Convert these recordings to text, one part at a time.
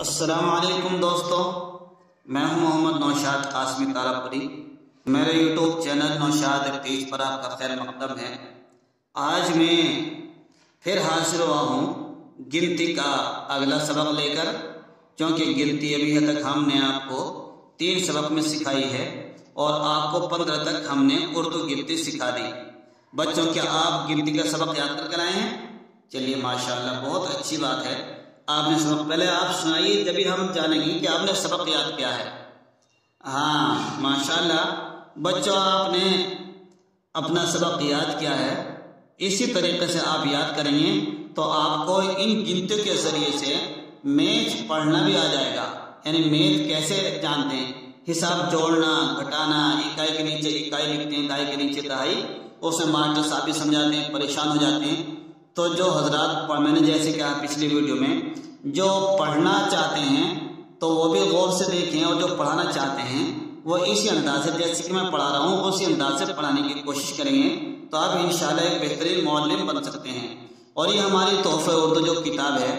अस्सलामुअलैकुम दोस्तों, मैं हूं मोहम्मद नौशाद कासमी तारापुरी। मेरे यूट्यूब चैनल नौशाद टीच पर आपका खैर मकदम है। आज मैं फिर हाजिर हुआ हूं गिनती का अगला सबक लेकर, क्योंकि गिनती अभी तक हमने आपको 3 सबक में सिखाई है और आपको 15 तक हमने उर्दू गिनती सिखा दी। बच्चों, क्या आप गिनती का सबक याद करके आए हैं? चलिए माशाल्लाह, बहुत अच्छी बात है। आपने सबक पहले आप सुनाइए, तभी हम जानेंगे कि आपने सबक याद किया है। हाँ माशाल्लाह बच्चों, आपने अपना सबक याद किया है। इसी तरीके से आप याद करेंगे तो आपको इन गिनतियों के जरिए से मैथ पढ़ना भी आ जाएगा। यानी मैथ कैसे जानते हैं, हिसाब जोड़ना, घटाना, इकाई के नीचे इकाई लिखते हैं, दहाई के नीचे दहाई, उसमें मास्टर साहब भी समझाते हैं, परेशान हो जाते हैं। तो जो हजरात मैंने जैसे कहा पिछली वीडियो में, जो पढ़ना चाहते हैं तो वो भी गौर से देखें, और जो पढ़ाना चाहते हैं वो इसी अंदाज से, जैसे कि मैं पढ़ा रहा हूँ उसी अंदाज से पढ़ाने की कोशिश करेंगे तो आप इंशाल्लाह एक बेहतरीन मौल्लिम बन सकते हैं। और ये हमारी तोहफे उर्दू जो किताब है,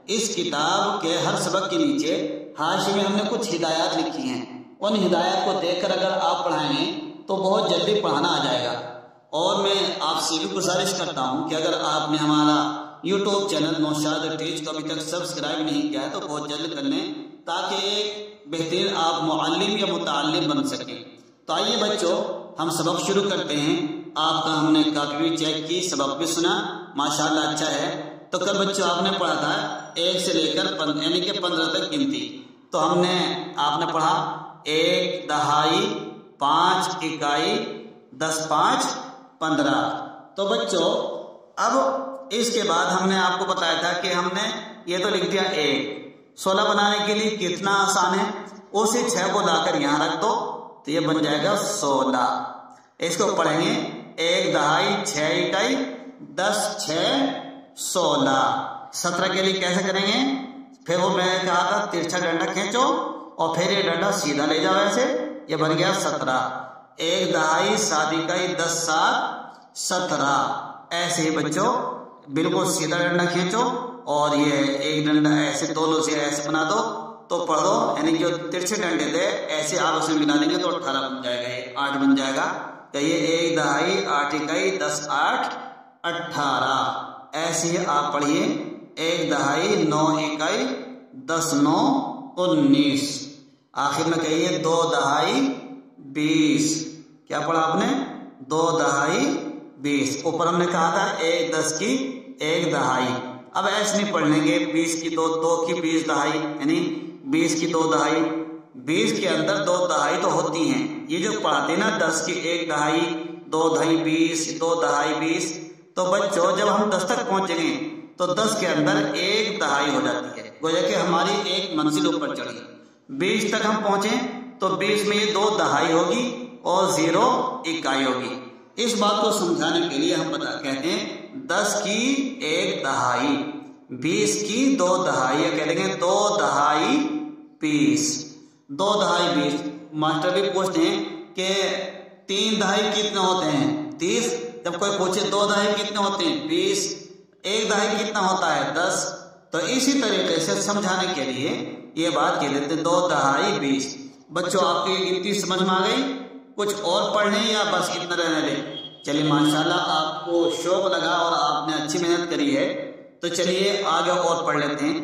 इस किताब के हर सबक के नीचे हाशिए में हमने कुछ हिदायत लिखी हैं। उन हिदायत को देखकर अगर आप पढ़ाएंगे तो बहुत जल्दी पढ़ाना आ जाएगा। और मैं आपसे भी गुजारिश करता हूं कि अगर आपने हमारा यूट्यूब चैनल नौशाद टीच को अभी तक सब्सक्राइब नहीं किया है तो बहुत जल्द कर लें, ताकि एक बेहतरीन आप मुअल्लिम या मुतअल्लिम बन सकें। तो आइए बच्चों, हम सबक शुरू करते हैं। आपका हमने काफी भी चेक की, सबक भी सुना, माशाल्लाह अच्छा है। तो कल बच्चों आपने पढ़ा था 1 से लेकर 15 यानी कि 15 तक गिनती। तो आपने पढ़ा 1 दहाई, 5 इकाई, 10 5 15। तो बच्चों अब इसके बाद हमने आपको बताया था कि हमने ये तो लिख दिया 1। 16 बनाने के लिए कितना आसान है, उसी 6 को लाकर यहां रख दो तो ये बन जाएगा 16। इसको पढ़ेंगे 1 दहाई, 6 इकाई, 10 6 16। 17 के लिए कैसे करेंगे? फिर वो मैं कहा था तिरछा डंडा खींचो और फिर ये डंडा सीधा ले जाओ, ऐसे ये बन गया 17। 1 दहाई, 7 इकाई, 10 7 17। ऐसे ही बच्चों बिल्कुल सीधा डंडा खींचो और ये एक डंडा ऐसे दोनों से ऐसे बना दो तो पढ़ दो। यानी जो तिरछे डंडे थे ऐसे आप उसमें मिला देंगे तो 18 बन जाएगा, ये 8 बन जाएगा। तो ये 1 दहाई, 8 इकाई, 10 8 18। ऐसे ही आप पढ़िए 1 दहाई, 9 इकाई, 10 9 19। आखिर में कहिए 2 दहाई 20। क्या पढ़ा आपने? 2 दहाई 20। ऊपर हमने कहा था 1 10 की 1 दहाई। अब ऐसे नहीं पढ़ लेंगे 20 की 2 की 20 दहाई, यानी 20 की 2 दहाई। 20 के अंदर 2 दहाई तो होती हैं। ये जो पढ़ाते ना 10 की 1 दहाई, 2 दहाई 20, 2 दहाई 20। तो बच्चों जब हम 10 तक पहुंचेंगे तो 10 के अंदर 1 दहाई हो जाती है, गोया कि हमारी एक मंजिल ऊपर चढ़ी। 20 तक हम पहुंचे तो 20 में ये 2 दहाई होगी और 0 इकाई होगी। इस बात को समझाने के लिए हम कहते हैं 10 की 1 दहाई, 20 की 2 दहाई, या कह देंगे 2 दहाई 20। 2 दहाई 20। मास्टर भी पूछते हैं कि 3 दहाई कितने होते हैं? 30। जब कोई पूछे 2 दहाई कितने होते हैं? 20। 1 दहाई कितना होता है? 10। तो इसी तरीके से समझाने के लिए ये बात कह देते 2 दहाई 20। बच्चों आपकी गिनती समझ में आ गई? कुछ और पढ़ने या बस इतना रहने दें? चलिए माशाल्लाह आपको शौक लगा और आपने अच्छी मेहनत करी है, तो चलिए आगे और पढ़ लेते हैं।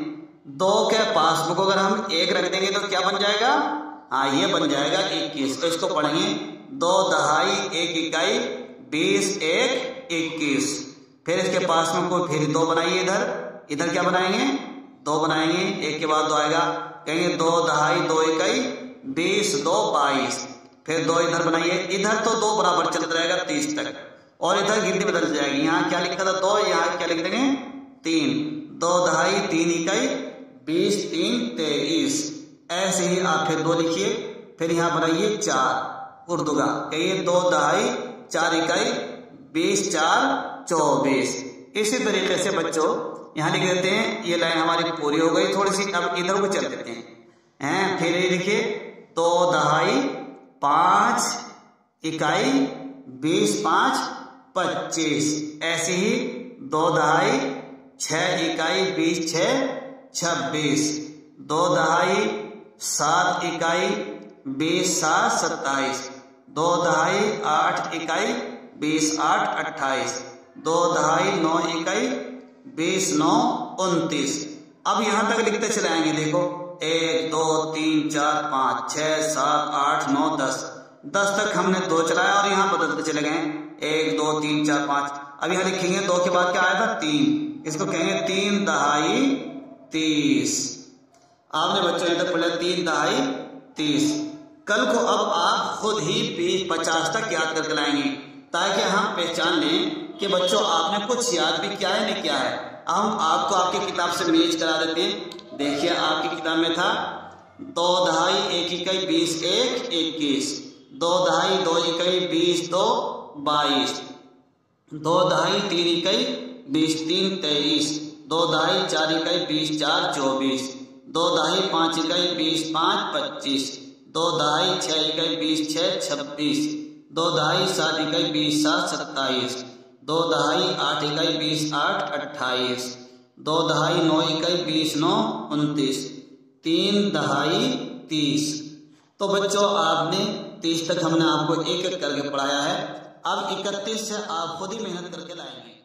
2 के पास में अगर हम 1 रख देंगे तो क्या बन जाएगा? हाँ, ये बन जाएगा 21। तो इसको पढ़ेंगे 2 दहाई 1 इकाई, 20 1 21। फिर इसके पास में कोई फिर 2 बनाइए। इधर क्या बनाएंगे? 2 बनाएंगे, 1 के बाद 2 आएगा, कहेंगे 2 दहाई 2 इकाई, 20 2 22। फिर 2 इधर बनाइए। इधर तो 2 बराबर चलता रहेगा 30 तक, और इधर गिनती बदल जाएगी। यहाँ क्या लिखा था 2, यहाँ क्या लिख देंगे 3। 2 दहाई 3 इकाई, 20 3 23। ऐसे ही आप फिर 2 लिखिए। फिर यहाँ बनाइए 4 उर्दू का, कहिए 2 दहाई 4 इकाई, 20 4 24। इसी तरीके से बच्चों यहाँ लिख देते हैं। ये लाइन हमारी पूरी हो गई थोड़ी सी। अब इधर को चल देते हैं। फिर ये लिखिए 2 दहाई 5 इकाई, 20 5 25। ऐसे ही 2 दहाई 6 इकाई, 20 6 26। 2 दहाई 7 इकाई 20 7 27, 2 दहाई 8 इकाई 20 8 28, 2 दहाई 9 इकाई 20 9 29। अब यहां तक लिखते चले आएंगे। देखो 1 2 3 4 5 6 7 8 9 10 तक हमने 2 चलाया और यहाँ बदलते चले गए 1 2 3 4 5। अब यहाँ लिखेंगे 2 के बाद क्या आया था 3, इसको कहेंगे 3 दहाई 30। आपने बच्चों यहाँ तक पढ़ा 3 दहाई 30। कल को अब आप खुद ही 50 तक याद करके लाएंगे ताकि हम पहचान लें कि बच्चों आपने कुछ याद भी किया है नहीं किया है। हम आपको आपकी किताब से मैच करा देते हैं। देखिए आपकी किताब में था 2 दहाई 1 इकाई 20 1 21, 2 दहाई 2 इकाई 20 2 22, 2 दहाई 3 इकाई 20 3 23, 2 दहाई 4 इकाई 20 4 24, 2 दहाई 5 इकाई 20 5 25, 2 दहाई 6 इकाई 20 6 26, 2 दहाई 7 इकाई 20 7 27, 2 दहाई 8 इकाई 20 8 28, 2 दहाई 9 इकाई 20 9 29, 3 दहाई 30। तो बच्चों आपने 30 तक हमने आपको एक एक करके पढ़ाया है। अब 31 से आप खुद ही मेहनत करके लाएंगे।